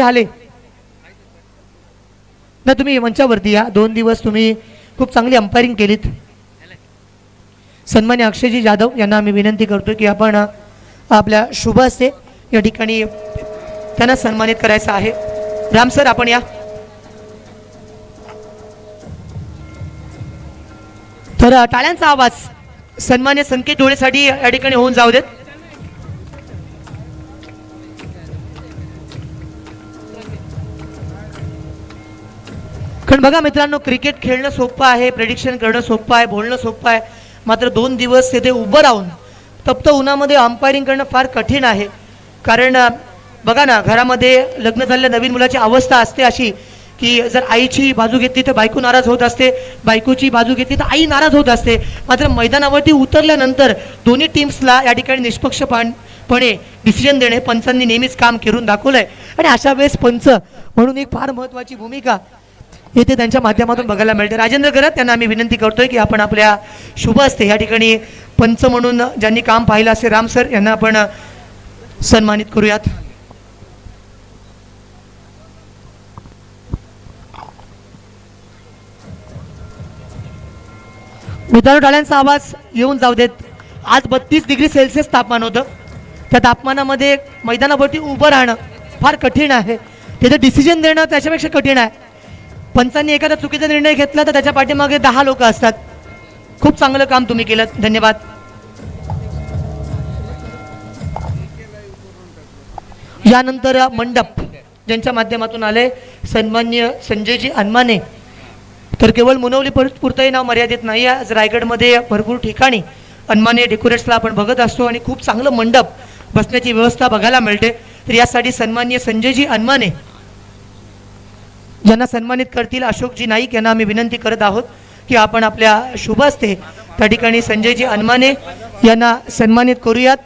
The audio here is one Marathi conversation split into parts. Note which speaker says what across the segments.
Speaker 1: आले ना, तुम्ही मंचावरती या. 2 दिवस तुम्ही खूप चांगली अंपायरिंग केलीत. सन्मान्य अक्षयजी जाधव यांना आम्ही विनंती करतो की आपण आपल्या शुभ हस्ते या ठिकाणी त्यांना सन्मानित करायचं आहे. राम सर आपण या. तर टाळ्यांचा आवाज सन्मान्य संकेत डोळेसाठी या ठिकाणी होऊन जाऊ देत. कारण बघा मित्रांनो, क्रिकेट खेळणं सोपं आहे, प्रेडिक्शन करणं सोपं आहे, बोलणं सोपं आहे, मात्र 2 दिवस तिथे उभं राहून तप्त उन्हामध्ये अंपायरिंग करणं फार कठीण आहे. कारण बघा ना, घरामध्ये लग्न झालेल्या नवीन मुलाची अवस्था असते अशी की जर आईची बाजू घेतली तर बायको नाराज होत असते, बायकोची बाजू घेतली तर आई नाराज होत असते. मात्र मैदानावरती उतरल्यानंतर दोन्ही टीम्सला या ठिकाणी निष्पक्षपणे डिसिजन देणे पंचांनी नेहमीच काम करून दाखवलंय. आणि अशा वेळेस पंच म्हणून एक फार महत्त्वाची भूमिका येथे त्यांच्या माध्यमातून बघायला मिळते. राजेंद्र गरत यांना आम्ही विनंती करतोय की आपण आपल्या शुभ हस्ते या ठिकाणी पंच म्हणून ज्यांनी काम पाहिलं असे राम सर यांना आपण सन्मानित करूयात. मित्रांनो, टाळ्यांचा आवाज येऊन जाऊ देत. आज 32 डिग्री सेल्सिअस तापमान होतं. त्या तापमानामध्ये मैदानावरती उभं राहणं फार कठीण आहे. तिथे डिसिजन देणं त्याच्यापेक्षा कठीण आहे. पंचांनी एखादा चुकीचा निर्णय घेतला तर त्याच्या पाठीमागे 10 लोक असतात. खूप चांगलं काम तुम्ही केलं, धन्यवाद. यानंतर मंडप ज्यांच्या माध्यमातून आले सन्मान्य संजयजी अनमाने. तर केवळ मुनवली पुरतंही नाव मर्यादित नाही आहे. आज रायगडमध्ये भरपूर ठिकाणी अनमाने डेकोरेट्सला आपण बघत असतो आणि खूप चांगलं मंडप बसण्याची व्यवस्था बघायला मिळते. तर यासाठी सन्मान्य संजयजी अनमाने ज्यांना सन्मानित करतील अशोकजी नाईक यांना आम्ही विनंती करत आहोत की आपण आपल्या शुभ हस्ते त्या ठिकाणी संजयजी अनमाने यांना सन्मानित करूयात.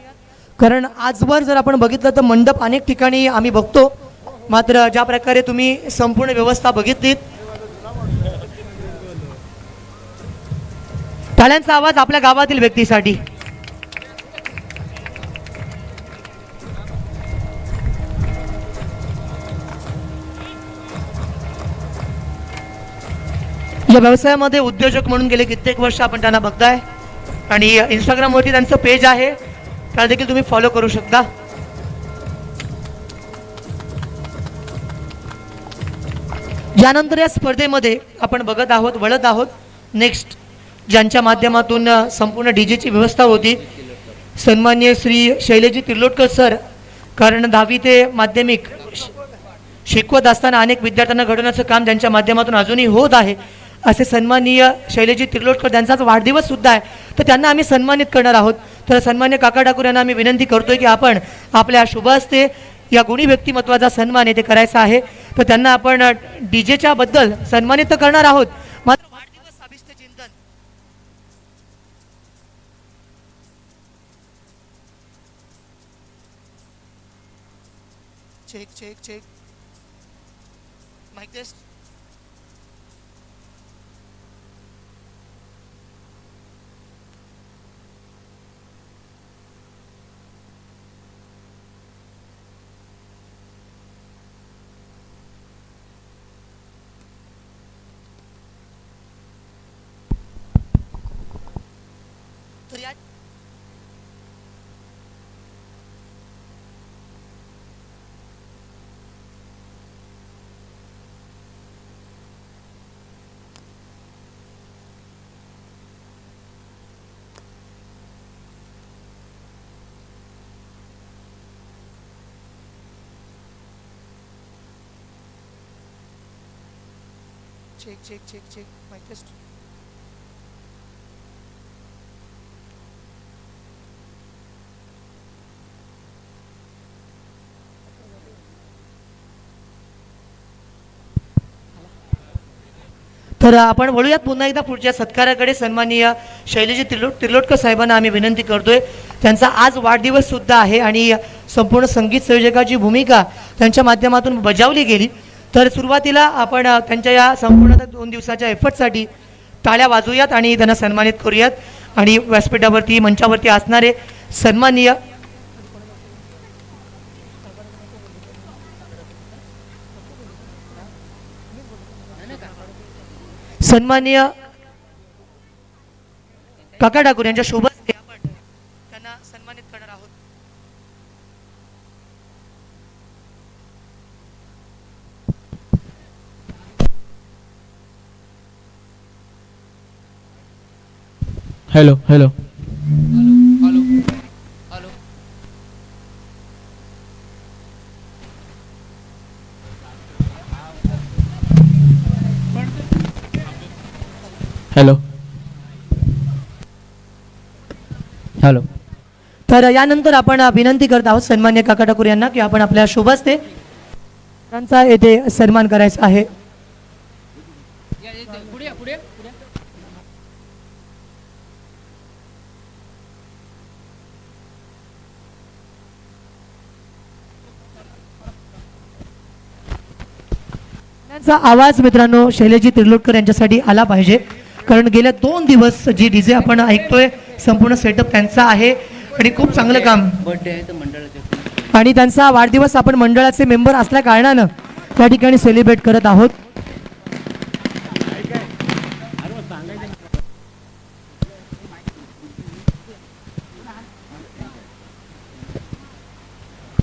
Speaker 1: कारण आजवर जर आपण बघितलं तर मंडप अनेक ठिकाणी आम्ही बघतो, मात्र ज्या प्रकारे तुम्ही संपूर्ण व्यवस्था बघितलीत. टाळ्यांचा आवाज आपल्या गावातील व्यक्तीसाठी. या व्यवसायामध्ये उद्योजक म्हणून गेले कित्येक वर्ष आपण त्यांना बघताय आणि इंस्टाग्रामवरती त्यांचं पेज आहे, त्याला देखील तुम्ही फॉलो करू शकता. यानंतर या स्पर्धेमध्ये आपण बघत आहोत, वळत आहोत नेक्स्ट, ज्यांच्या माध्यमातून संपूर्ण डीजेची व्यवस्था होती सन्मान्य श्री शैलेजी तिर्लोटकर सर. कारण 10वी ते माध्यमिक शिकवत असताना अनेक विद्यार्थ्यांना घडवण्याचं काम त्यांच्या माध्यमातून अजूनही होत आहे. असे सन्माननीय शैलेजी तिर्लोटकर, त्यांचाच वाढदिवस सुद्धा आहे, तर त्यांना आम्ही सन्मानित करणार आहोत. तर सन्मान्य काका ठाकूर यांना आम्ही विनंती करतोय की आपण आपल्या शुभ हस्ते या गुणी व्यक्तिमत्वाचा सन्मान येथे करायचा आहे. तर त्यांना आपण डीजेच्या बद्दल सन्मानित तर करणार आहोत, मात्र वाढदिवस अभिष्ट चिंतन check check check mic test. check check check check mic test. तर आपण वळूयात पुन्हा एकदा पुढच्या सत्काराकडे. सन्माननीय शैलेजी तिर्लोटकर साहेबांना आम्ही विनंती करतोय, त्यांचा आज वाढदिवस सुद्धा आहे आणि संपूर्ण संगीत संयोजकाची भूमिका त्यांच्या माध्यमातून बजावली गेली. तर सुरुवातीला आपण त्यांच्या या संपूर्ण 2 दिवसाच्या एफर्टसाठी टाळ्या वाजवूयात आणि त्यांना सन्मानित करूयात. आणि व्यासपीठावरती मंचावरती असणारे सन्माननीय सन्माननीय काका ठाकूर यांच्या शुभ हस्ते आपण त्यांना सन्मानित करणार आहोत.
Speaker 2: Hello hello hello hello.
Speaker 1: तर यानंतर आपण विनंती करत आहोत सन्मान्य काका ठाकूर यांना की आपण आपल्या शुभ हस्ते त्यांचा येथे सन्मान करायचा आहे. त्यांचा आवाज मित्रांनो शैलेजी तिर्लोटकर यांच्यासाठी आला पाहिजे, कारण गेल्या 2 दिवस जी डीजे आपण ऐकतोय संपूर्ण सेटअप त्यांचा आहे आणि खूप चांगलं काम. आणि त्यांचा वाढदिवस आपण मंडळाचे मेंबर असल्या कारणानं त्या ठिकाणी सेलिब्रेट करत आहोत.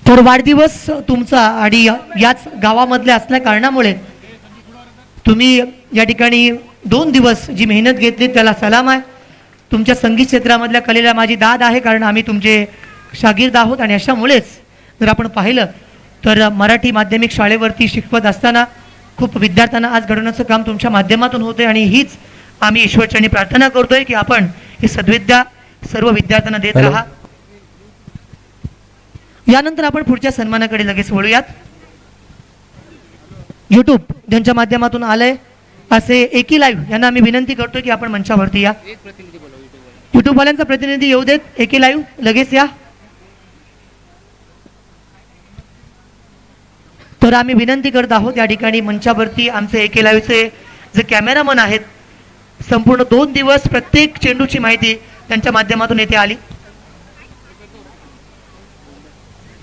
Speaker 1: तर वाढदिवस तुमचा आणि याच गावामधले असल्या कारणामुळे तुम्ही या ठिकाणी 2 दिवस जी मेहनत घेतली त्याला सलाम आहे. तुमच्या संगीत क्षेत्रामधल्या कलेला माझी दाद आहे, कारण आम्ही तुमचे शागिर्द आहोत. आणि अशामुळेच जर आपण पाहिलं तर मराठी माध्यमिक शाळेवरती शिकवत असताना खूप विद्यार्थ्यांना आज घडवण्याचं काम तुमच्या माध्यमातून होते आणि हीच आम्ही ईश्वरचरणी प्रार्थना करतोय की आपण ही सद्विद्या सर्व विद्यार्थ्यांना देत राहा. यानंतर आपण पुढच्या सन्मानाकडे लगेच वळूयात. यूट्यूब ज्यांच्या माध्यमातून आलंय असे एकी लाईव्ह यांना आम्ही विनंती करतो की आपण मंचावरती या. यूट्यूब वाल्यांचा प्रतिनिधी येऊ देत. एकी लाईव्ह लगेच या. तर आम्ही विनंती करत आहोत या ठिकाणी मंचावरती आमचे एके लाईव्हचे जे कॅमेरामन आहेत, संपूर्ण 2 दिवस प्रत्येक चेंडूची माहिती त्यांच्या माध्यमातून येथे आली.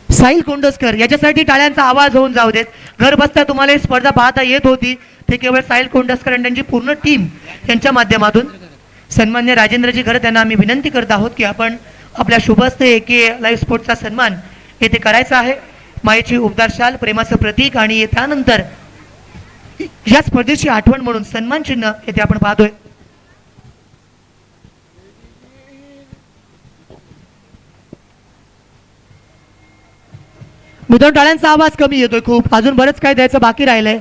Speaker 1: साहिल कोंडसकर याच्यासाठी टाळ्यांचा आवाज होऊन जाऊ देत. घर बसता तुम्हाला ही स्पर्धा पाहता येत होती, ते केवळ साहिल कोंडसकर आणि त्यांची पूर्ण टीम यांच्या माध्यमातून. सन्मान्य राजेंद्रजी घर त्यांना आम्ही विनंती करत आहोत की आपण आपल्या शुभ हस्ते एके लाईव्ह स्पोर्टचा सन्मान येथे करायचा आहे. मायेची उबदार शाल, प्रेमाचं प्रतीक आणि त्यानंतर या स्पर्धेची आठवण म्हणून सन्मान चिन्ह येथे आपण पाहतोय. मित्रांनो टाळ्यांचा आवाज कमी येतोय खूप, अजून बरंच काय द्यायचं बाकी राहिलंय.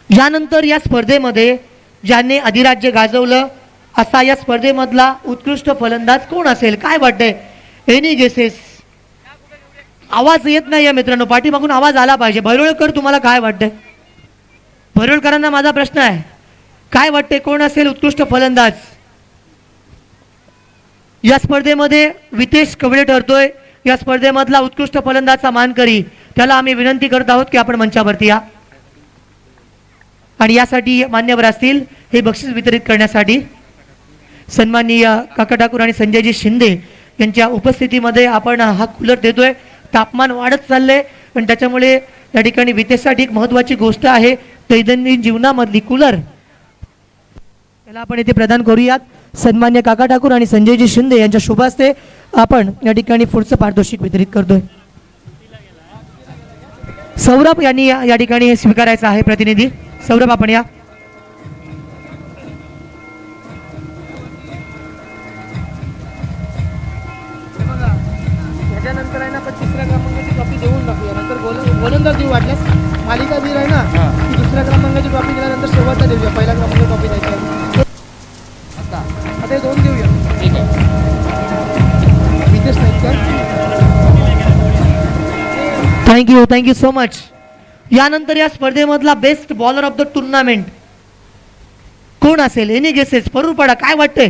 Speaker 1: यानंतर या स्पर्धेमध्ये ज्यांनी अधिराज्य गाजवलं असा या स्पर्धेमधला उत्कृष्ट फलंदाज कोण असेल, काय वाटतंय? Any guesses? आवाज येत नाहीये मित्रांनो, पाठीमागून आवाज आला पाहिजे. भैरवळकर तुम्हाला काय वाटतंय? भैरवळकरांना माझा प्रश्न आहे, काय वाटते कोण असेल उत्कृष्ट फलंदाज? या स्पर्धेमध्ये वितेश कवडे ठरतोय या स्पर्धेमधला उत्कृष्ट फलंदाजचा मानकरी. त्याला आम्ही विनंती करत आहोत की आपण मंचावरती या आणि यासाठी मान्यवर असतील हे बक्षीस वितरित करण्यासाठी. सन्माननीय काका ठाकूर आणि संजयजी शिंदे यांच्या उपस्थितीमध्ये आपण हा कूलर देतोय. तापमान वाढत चाललंय पण त्याच्यामुळे या ठिकाणी वितेशसाठी एक महत्त्वाची गोष्ट आहे, दैनंदिन जीवनामधली कूलर त्याला आपण इथे प्रदान करूयात. सन्मान्य काका ठाकूर आणि संजयजी शिंदे यांच्या शुभ हस्ते आपण या ठिकाणी पुढचं पारितोषिक वितरित करतोय. सौरभ यांनी या ठिकाणी स्वीकारायचं आहे प्रतिनिधी. सौरभ आपण या.
Speaker 3: त्याच्यानंतर आहे ना आपण 3ऱ्या क्रमांकाची ट्रॉफी देऊन टाकूया. नंतर गोलंदाज देऊ वाटल्यास मालिका वीर आहे ना ती 2ऱ्या क्रमांकाची ट्रॉफी दिल्यानंतर शेवटचा देऊया. पहिल्या क्रमांकाची ट्रॉफी द्यायची आता हे 2 देऊया. ठीक आहे. Vitesh Naikkar,
Speaker 1: thank you so much. यानंतर या स्पर्धेमधला best bowler of the tournament कोण असेल? Any guesses? परूर पडा, काय वाटतंय?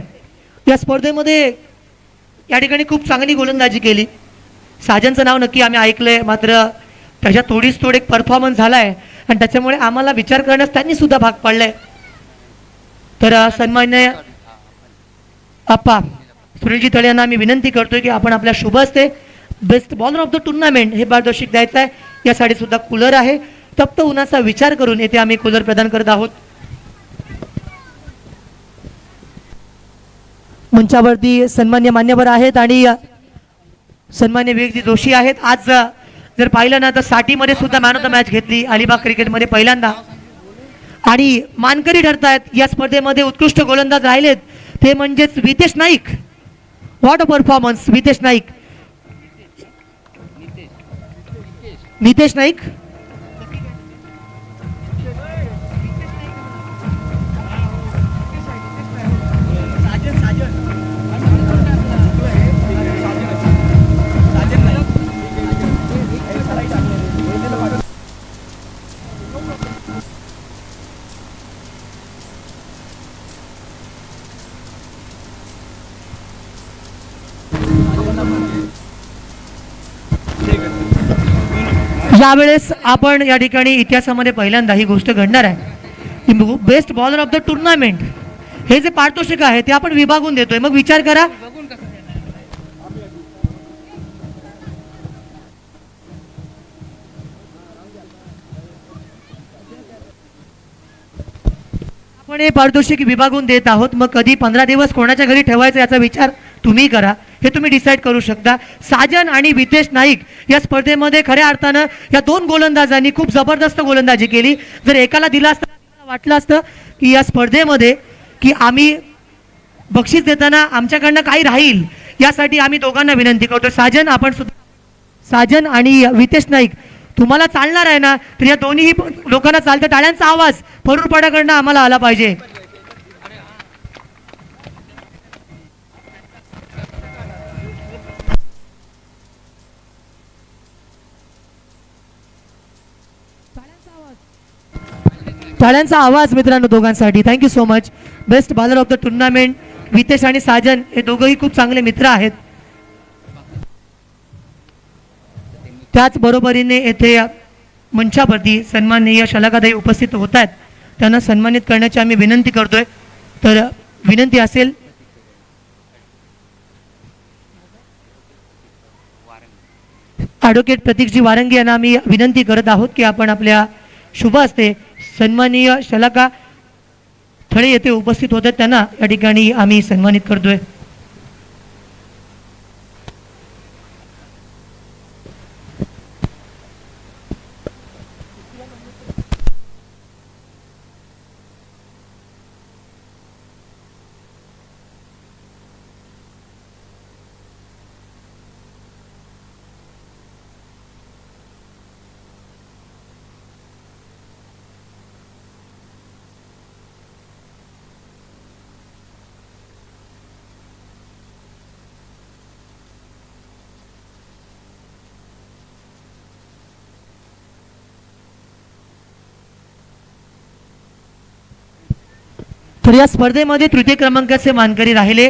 Speaker 1: या स्पर्धेमध्ये या ठिकाणी खूप चांगली गोलंदाजी केली. साजनचं नाव नक्की आम्ही ऐकलंय, मात्र त्याच्या थोडीच एक परफॉर्मन्स झालाय आणि त्याच्यामुळे आम्हाला विचार करण्यास त्यांनी सुद्धा भाग पाडलाय. तर सन्मान्य अप्पा सुनीलजी तळे यांना आम्ही विनंती करतोय की आपण आपल्या शुभ हस्ते best bowler of the tournament हे पारितोषिक द्यायचं आहे. यासाठी सुद्धा कूलर आहे. तप्त उन्हाचा विचार करून येथे आम्ही कूलर प्रदान करत आहोत. मंचावरती सन्मान्य मान्यवर आहेत आणि सन्मान्य विवेकजी जोशी आहेत. आज जर पाहिलं ना तर साठीमध्ये सुद्धा मॅन ऑफ द मॅच घेतली अलिबाग क्रिकेटमध्ये पहिल्यांदा आणि मानकरी ठरतायत या स्पर्धेमध्ये. उत्कृष्ट गोलंदाज राहिलेत ते म्हणजेच Vitesh Naik. What a performance Vitesh Naik. Nitesh Naik यावेळेस आपण या ठिकाणी इतिहासामध्ये पहिल्यांदा ही गोष्ट घडणार आहे. Best bowler of the tournament हे जे पारितोषिक आहे ते आपण विभागून देतोय. मग विचार करा आपण हे पारितोषिक विभागून देत आहोत. मग कधी 15 दिवस कोणाच्या घरी ठेवायचं याचा विचार तुम्ही करा. हे तुम्ही डिसाईड करू शकता. साजन आणि वितेश नाईक या स्पर्धेमध्ये खऱ्या अर्थानं या दोन गोलंदाजांनी खूप जबरदस्त गोलंदाजी केली. जर एकाला दिला असता वाटलं असतं की या स्पर्धेमध्ये की आम्ही बक्षीस देताना आमच्याकडनं काही राहील यासाठी आम्ही दोघांना विनंती करतो. साजन आपण सुद्धा साजन आणि वितेश नाईक तुम्हाला चालणार आहे ना तर या दोन्ही लोकांना चालतं. टाळ्यांचा आवाज फरुरपाड्याकडनं आम्हाला आला पाहिजे. टाळ्यांचा आवाज मित्रांनो दोघांसाठी. Thank you so much. Best bowler of the tournament Vitesh आणि साजन हे दोघंही खूप चांगले मित्र आहेत. त्याच बरोबरीने येथे मंचावरती सन्माननीय शलाकाताई उपस्थित होत आहेत. त्यांना सन्मानित करण्याची आम्ही विनंती करतोय. तर विनंती असेल ॲडव्होकेट प्रतीकजी वारंगी यांना आम्ही विनंती करत आहोत की आपण आपल्या शुभ हस्ते सन्माननीय शलाका थळे येथे उपस्थित होते त्यांना या ठिकाणी आम्ही सन्मानित करतोय. तर या स्पर्धेमध्ये तृतीय क्रमांकाचे मानकरी राहिले.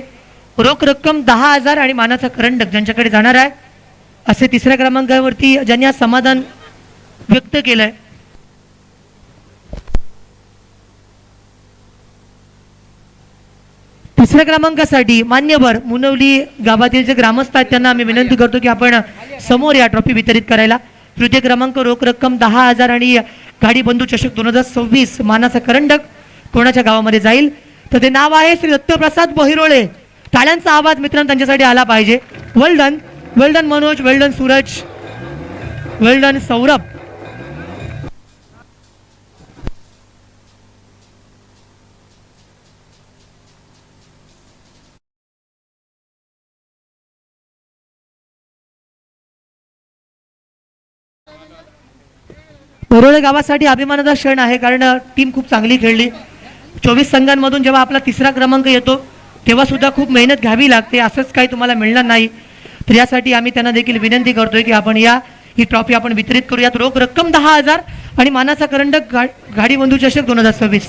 Speaker 1: रोख रक्कम 10,000 आणि मानाचा करंडक ज्यांच्याकडे जाणार आहे असे तिसऱ्या क्रमांकावरती ज्यांनी आज समाधान व्यक्त केलंय. तिसऱ्या क्रमांकासाठी मान्यवर मुनवली गावातील जे ग्रामस्थ आहेत त्यांना आम्ही विनंती करतो की आपण समोर या ट्रॉफी वितरित करायला. तृतीय क्रमांक रोख रक्कम 10,000 आणि गाडी बंधू चषक 2026 मानाचा करंडक कोणाच्या गावामध्ये जाईल तर ते नाव आहे श्री दत्तप्रसाद बहिरोळे. टाळ्यांचा आवाज मित्रांनो त्यांच्यासाठी आला पाहिजे. वेल डन, वेल डन मनोज, वेल डन सूरज, वेल डन सौरभ. बरोळे गावासाठी अभिमानाचा क्षण आहे कारण टीम खूप चांगली खेळली. 24 संघांमधून जेव्हा आपला तिसरा क्रमांक येतो तेव्हा सुद्धा खूप मेहनत घ्यावी लागते. असंच काही तुम्हाला मिळणार नाही. तर यासाठी आम्ही त्यांना देखील विनंती करतोय की आपण ही ट्रॉफी आपण वितरित करूयात. रोख रक्कम 10,000 आणि मानाचा करंडक गाडी बंधू चषक 2026.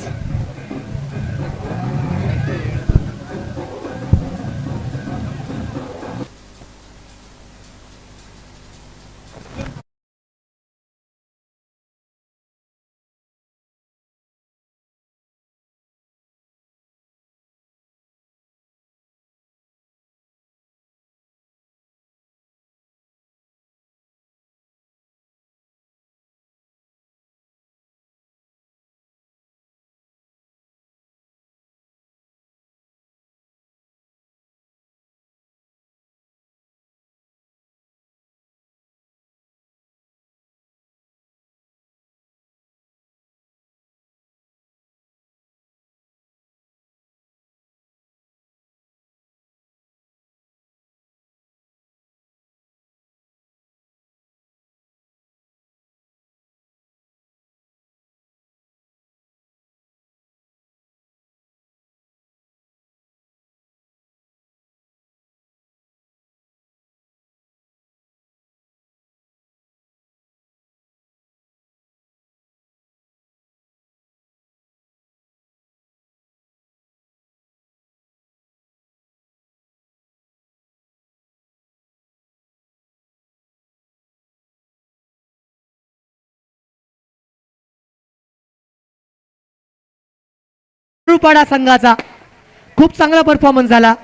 Speaker 1: रुपाडा संघाचा खूप चांगला परफॉर्मन्स झाला.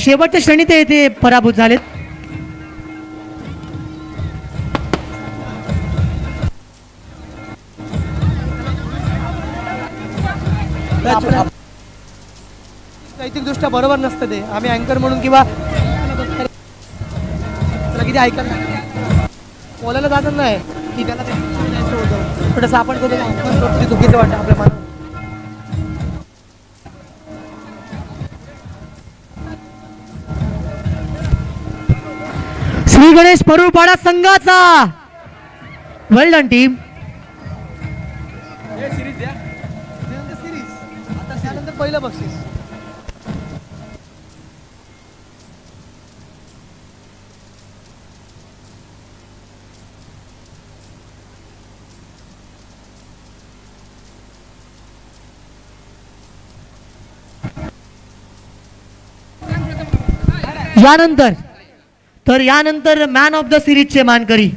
Speaker 1: शेवटच्या श्रेणी ते येथे पराभूत झालेत.
Speaker 3: नैतिकदृष्ट्या बरोबर नसतं ते. आम्ही अँकर म्हणून किंवा त्याला किती ऐकायला बोलायला जात नाही की त्याला ते जायचं होतं, पण तसं आपण कधी आपण करतो ते चुकीचं वाटतं आपल्या मनात.
Speaker 1: श्री गणेश परुळपाडा संघाचा वेल डन टीम.
Speaker 3: आता त्यानंतर पहिलं बक्षीस.
Speaker 1: यानंतर मॅन ऑफ द सिरीजचे मानकरी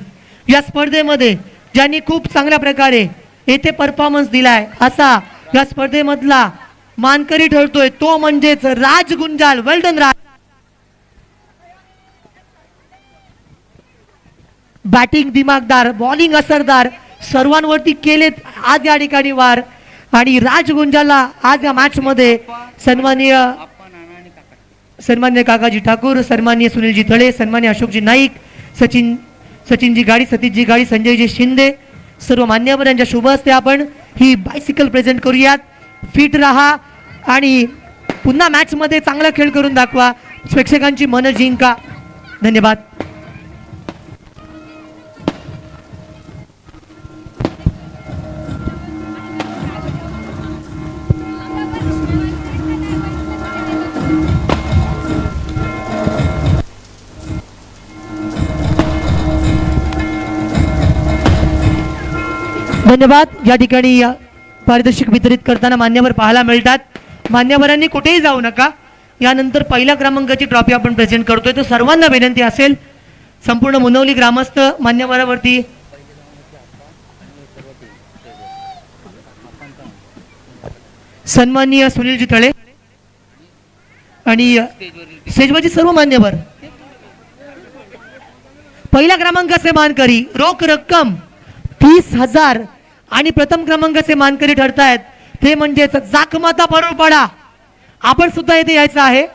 Speaker 1: या स्पर्धेमध्ये ज्यांनी खूप चांगल्या प्रकारे येथे परफॉर्मन्स दिलाय असा या स्पर्धेमधला मानकरी ठरतोय तो म्हणजेच राज गुंजाल. वेल्डन राज. बॅटिंग दिमागदार, बॉलिंग असरदार, सर्वांवरती केलेत आज या ठिकाणी वार. आणि राज गुंजालला आज या मॅच मध्ये सन्मान्य काकाजी ठाकूर, सन्मान्य सुनीलजी थळे, सन्मान्य अशोकजी नाईक, सचिनजी गाडी, सतीशजी गाडी, संजयजी शिंदे, सर्व मान्यवर यांच्या शुभ हस्ते आपण ही बायसिकल प्रेझेंट करूयात. फिट राहा आणि पुन्हा मॅच मध्ये चांगला खेळ करून दाखवा, प्रेक्षकांची मन जिंका. धन्यवाद. धन्यवाद. या ठिकाणी पारितोषिक वितरित करताना मान्यवर पाहायला मिळतात. मान्यवरांनी कुठेही जाऊ नका. यानंतर पहिल्या क्रमांकाची ट्रॉफी आपण प्रेझेंट करतोय. तर सर्वांना विनंती असेल, संपूर्ण मुनवली ग्रामस्थ मान्यवरावरती सन्माननीय सुनीलजी थळे आणि स्टेजवरची सर्व मान्यवर. पहिल्या क्रमांकाचे मानकरी रोख रक्कम 30,000 आणि प्रथम क्रमांकाचे मानकरी ठरतायत ते म्हणजेच जाकमाता परुळपाडा. आपण सुद्धा येथे यायचं आहे.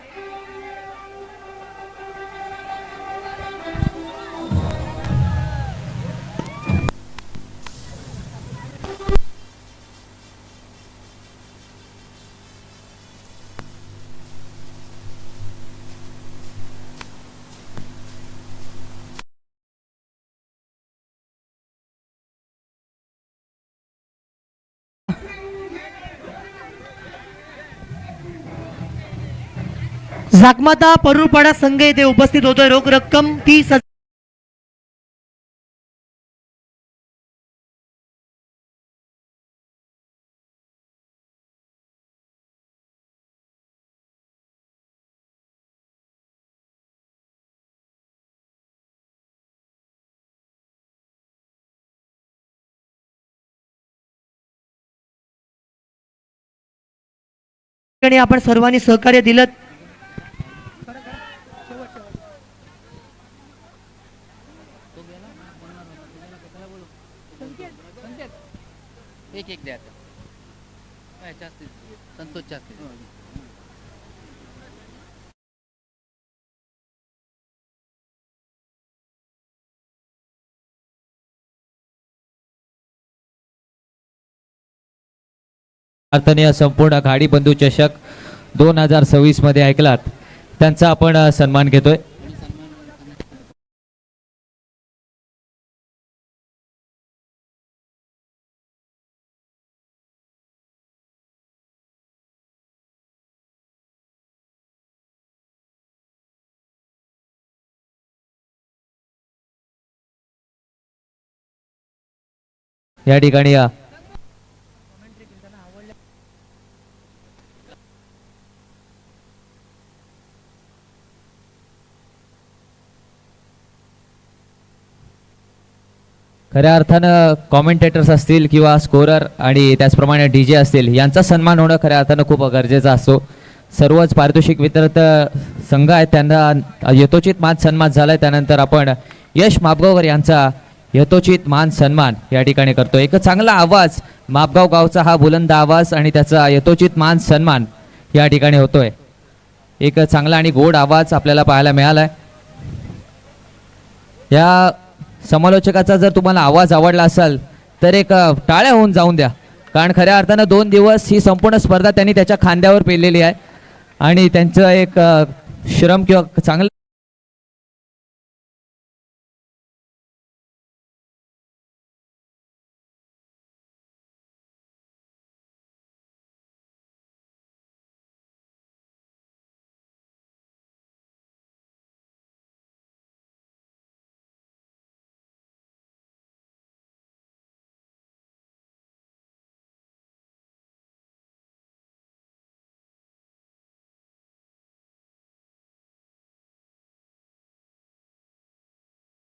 Speaker 1: जाकमाता परुळपाडा संघ येथे उपस्थित होतोय. रोख रक्कम 30,000. आपण सर्वांनी सहकार्य दिलं.
Speaker 4: एक द्या जास्त संतोष जास्त.
Speaker 5: अर्थाने संपूर्ण गाडी बंधू चषक 2026 मध्ये ऐकलात त्यांचा आपण सन्मान घेतोय. या ठिकाणी खऱ्या अर्थानं कॉमेंटेटर्स असतील किंवा स्कोरर आणि त्याचप्रमाणे डी जे असतील यांचा सन्मान होणं खऱ्या अर्थानं खूप गरजेचं असतो. सर्वच पारितोषिक वितरत संघ आहेत त्यांना यथोचित मान सन्मान झाला आहे. त्यानंतर आपण यश मापगावकर यांचा यथोचित मान सन्मान या ठिकाणी करतो. एक चांगला आवाज, मापगाव गावचा हा बुलंद आवाज आणि त्याचा यथोचित मान सन्मान या ठिकाणी होतोय. एक चांगला आणि गोड आवाज आपल्याला पाहायला मिळाला आहे. या समालोचकाचा जर तुम्हाला आवाज आवडला असेल तर एक टाळ्या होऊन जाऊन द्या, कारण खऱ्या अर्थानं 2 दिवस ही संपूर्ण स्पर्धा त्यांनी त्याच्या खांद्यावर पेललेली आहे आणि त्यांचं एक श्रम किंवा चांगलं